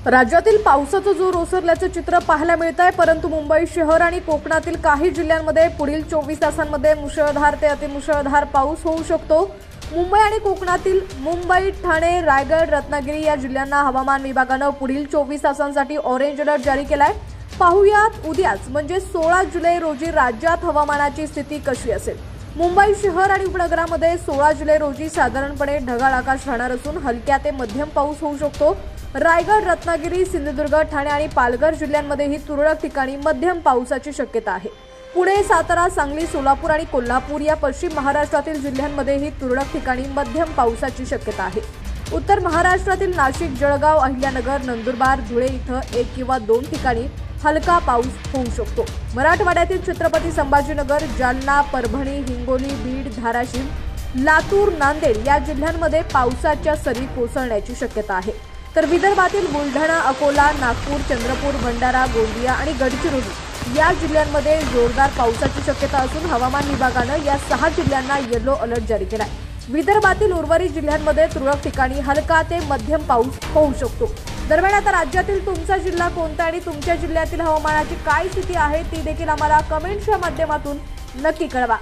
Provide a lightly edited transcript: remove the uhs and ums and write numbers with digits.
राज्यातील पावसाचा जोर ओसरल्याचं चित्र पाहायला मिळतंय, परंतु मुंबई शहर आणि कोकणातील काही जिल्ह्यांमध्ये पुढील 24 तासांमध्ये मुसळधार ते अतिमुसळधार पाऊस होऊ शकतो। मुंबई आणि कोकणातील मुंबई, ठाणे, रायगड, रत्नागिरी या जिल्ह्यांना हवामान विभागानं पुढील 24 तासांसाठी ऑरेंज अलर्ट जारी केलाय। पाहुयात उद्याच म्हणजे 16 जुलै रोजी राज्यात हवामानाची स्थिती कशी असेल। मुंबई शहर आणि उपनगरामध्ये 16 जुलै रोजी साधारणपणे ढगाळ आकाश राहणार असून हलक्या ते मध्यम पाऊस होऊ शकतो। रायगड, रत्नागिरी, सिंधुदुर्ग, ठाणे आणि पालघर जिल्ह्यांमध्येही तुरळक ठिकाणी मध्यम पावसाची शक्यता आहे। पुणे, सातारा, सांगली, सोलापूर आणि कोल्हापूर या पश्चिम महाराष्ट्रातील जिल्ह्यांमध्येही तुरळक ठिकाणी मध्यम पावसाची शक्यता आहे। उत्तर महाराष्ट्रातील नाशिक, जळगाव, अहिल्यानगर, नंदुरबार, धुळे इथं 1 किंवा 2 ठिकाणी हलका पाऊस होऊ शकतो। मराठवाड्यातील छत्रपती संभाजीनगर, जालना, परभणी, हिंगोली, बीड, धाराशिव, लातूर, नांदेड या जिल्ह्यांमध्ये पावसाच्या सरी कोसळण्याची शक्यता आहे। तर विदर्भातील बुलढाणा, अकोला, नागपूर, चंद्रपूर, भंडारा, गोंदिया आणि गडचिरोली या जिल्ह्यांमध्ये जोरदार पावसाची शक्यता असून हवामान विभागानं या 6 जिल्ह्यांना येलो अलर्ट जारी केलाय। विदर्भातील उर्वरित जिल्ह्यांमध्ये तुरळक ठिकाणी हलका ते मध्यम पाऊस होऊ शकतो। दरम्यान आता राज्यातील तुमचा जिल्हा कोणता आणि तुमच्या जिल्ह्यातील हवामानाची काय स्थिती आहे ती देखील आम्हाला कमेंट्सच्या माध्यमातून नक्की कळवा।